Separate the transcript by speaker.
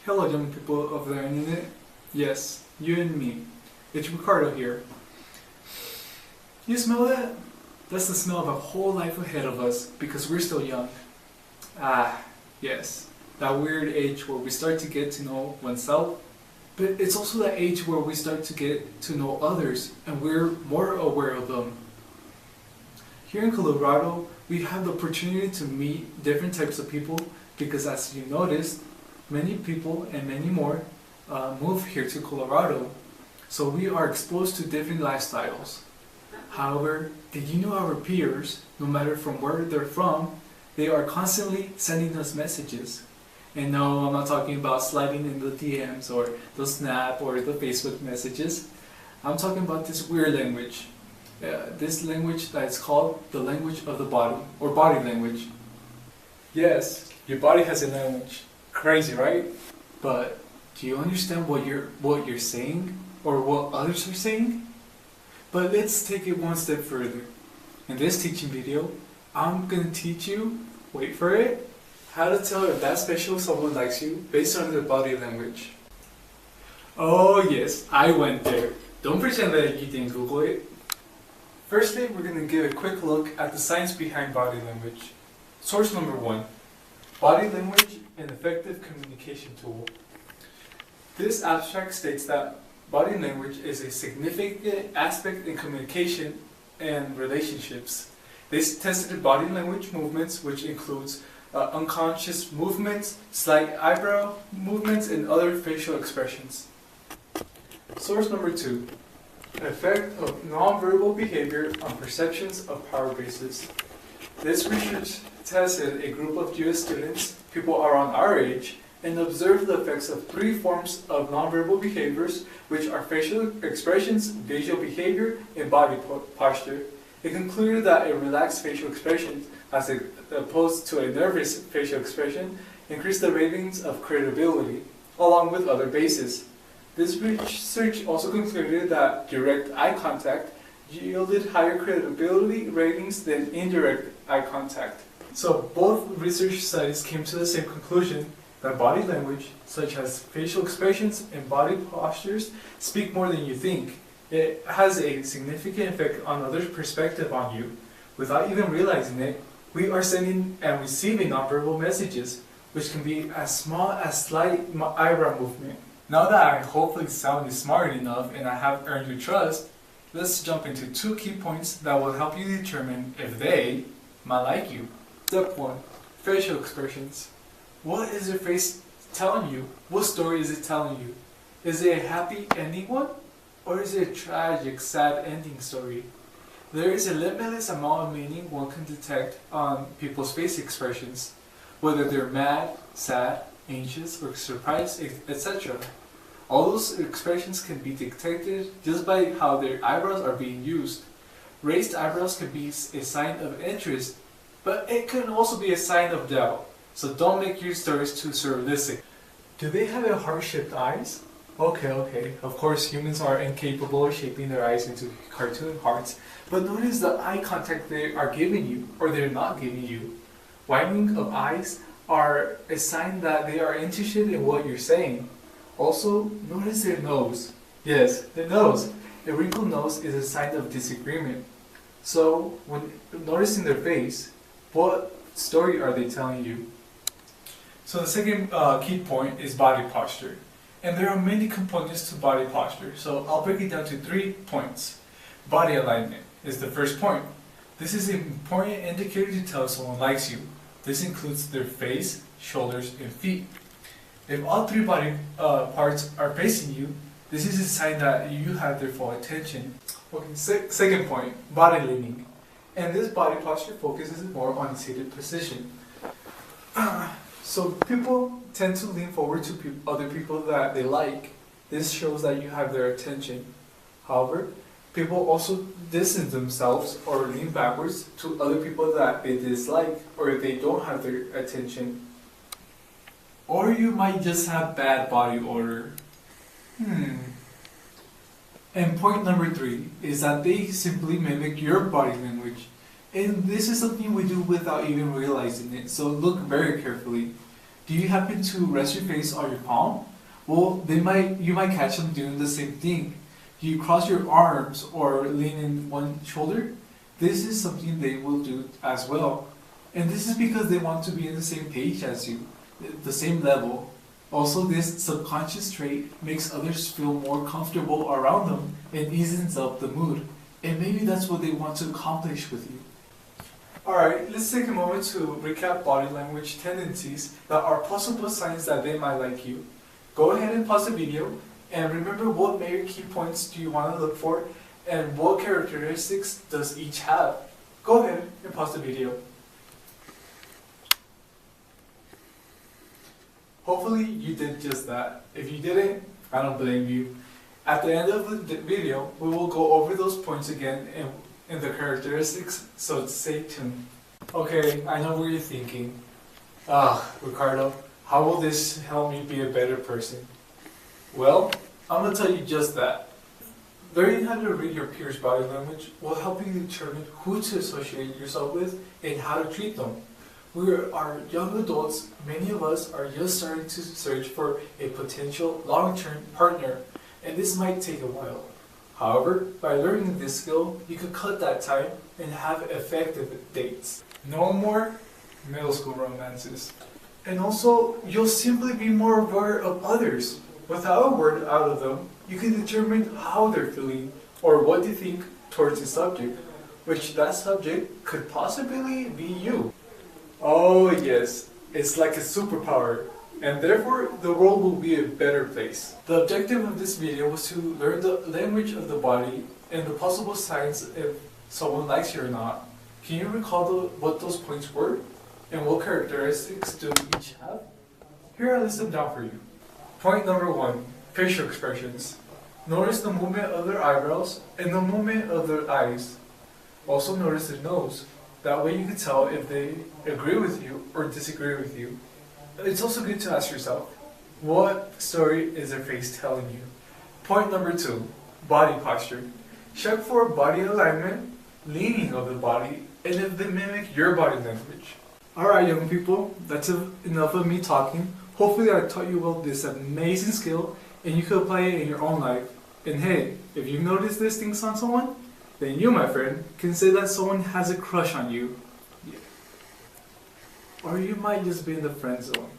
Speaker 1: Hello young people of the internet. Yes, you and me. It's Ricardo here. You smell that? That's the smell of a whole life ahead of us because we're still young. Yes. That weird age where we start to get to know oneself, but it's also that age where we start to get to know others and we're more aware of them. Here in Colorado, we have the opportunity to meet different types of people because, as you noticed, many people and many more move here to Colorado, so we are exposed to different lifestyles. However, did you know our peers, no matter from where they're from, they are constantly sending us messages? And no, I'm not talking about sliding in the DMs or the Snap or the Facebook messages. I'm talking about this weird language. This language that is called the language of the body, or body language. Yes, your body has a language. Crazy, right? But do you understand what you're saying or what others are saying? But let's take it one step further. In this teaching video, I'm gonna teach you, wait for it, how to tell if that special someone likes you based on their body language. Oh yes, I went there. Don't pretend that you didn't Google it. Firstly, we're gonna give a quick look at the science behind body language. Source number 1. Body language, an effective communication tool. This abstract states that body language is a significant aspect in communication and relationships. They tested body language movements, which includes unconscious movements, slight eyebrow movements, and other facial expressions. Source number 2. Effect of nonverbal behavior on perceptions of power bases. This research tested a group of US students, people around our age, and observed the effects of 3 forms of nonverbal behaviors, which are facial expressions, visual behavior, and body posture. It concluded that a relaxed facial expression, as opposed to a nervous facial expression, increased the ratings of credibility, along with other bases. This research also concluded that direct eye contact yielded higher credibility ratings than indirect eye contact. So both research studies came to the same conclusion that body language, such as facial expressions and body postures, speak more than you think. It has a significant effect on others' perspective on you. Without even realizing it, we are sending and receiving nonverbal messages, which can be as small as slight eyebrow movement. Now that I hopefully sounded smart enough and I have earned your trust, let's jump into 2 key points that will help you determine if they might like you. Step 1. Facial expressions. What is your face telling you? What story is it telling you? Is it a happy ending one? Or is it a tragic, sad ending story? There is a limitless amount of meaning one can detect on people's face expressions, whether they're mad, sad, anxious, or surprised, etc. All those expressions can be detected just by how their eyebrows are being used. Raised eyebrows can be a sign of interest, but it can also be a sign of doubt, so don't make your stories too surrealistic. Do they have a heart-shaped eyes? Okay, of course humans are incapable of shaping their eyes into cartoon hearts, but notice the eye contact they are giving you, or they're not giving you. Widening of eyes are a sign that they are interested in what you're saying. Also, notice their nose. Yes, their nose. A wrinkled nose is a sign of disagreement. So, when noticing their face, what story are they telling you? So the second key point is body posture. And there are many components to body posture, so I'll break it down to 3 points. Body alignment is the first point. This is an important indicator to tell if someone likes you. This includes their face, shoulders, and feet. If all 3 body parts are facing you, this is a sign that you have their full attention. Okay, second point, body leaning. And this body posture focuses more on seated position. So people tend to lean forward to other people that they like. This shows that you have their attention. However, people also distance themselves or lean backwards to other people that they dislike or they don't have their attention. Or you might just have bad body odor. And point number 3 is that they simply mimic your body language. And this is something we do without even realizing it, so look very carefully. Do you happen to rest your face on your palm? Well, you might catch them doing the same thing. Do you cross your arms or lean in one shoulder? This is something they will do as well. And this is because they want to be on the same page as you, the same level. Also, this subconscious trait makes others feel more comfortable around them and eases up the mood. And maybe that's what they want to accomplish with you. Alright, let's take a moment to recap body language tendencies that are possible signs that they might like you. Go ahead and pause the video and remember what major key points do you want to look for and what characteristics does each have. Go ahead and pause the video. Hopefully you did just that. If you didn't, I don't blame you. At the end of the video, we will go over those points again and the characteristics, so stay tuned. Okay, I know what you're thinking. Ricardo, how will this help me be a better person? Well, I'm going to tell you just that. Learning how to read your peers' body language will help you determine who to associate yourself with and how to treat them. We are young adults, many of us are just starting to search for a potential long-term partner, and this might take a while. However, by learning this skill, you can cut that time and have effective dates. No more middle school romances. And also, you'll simply be more aware of others. Without a word out of them, you can determine how they're feeling or what they think towards the subject, which that subject could possibly be you. Oh yes, it's like a superpower, and therefore the world will be a better place. The objective of this video was to learn the language of the body and the possible signs if someone likes you or not. Can you recall what those points were? And what characteristics do each have? Here I list them down for you. Point number 1, facial expressions. Notice the movement of their eyebrows and the movement of their eyes. Also notice their nose. That way you can tell if they agree with you or disagree with you. It's also good to ask yourself, what story is their face telling you? Point number 2, body posture. Check for body alignment, leaning of the body, and if they mimic your body language. Alright young people, that's enough of me talking. Hopefully I taught you about this amazing skill and you can apply it in your own life. And hey, if you notice these things on someone, then you, my friend, can say that someone has a crush on you. Yeah. Or you might just be in the friend zone.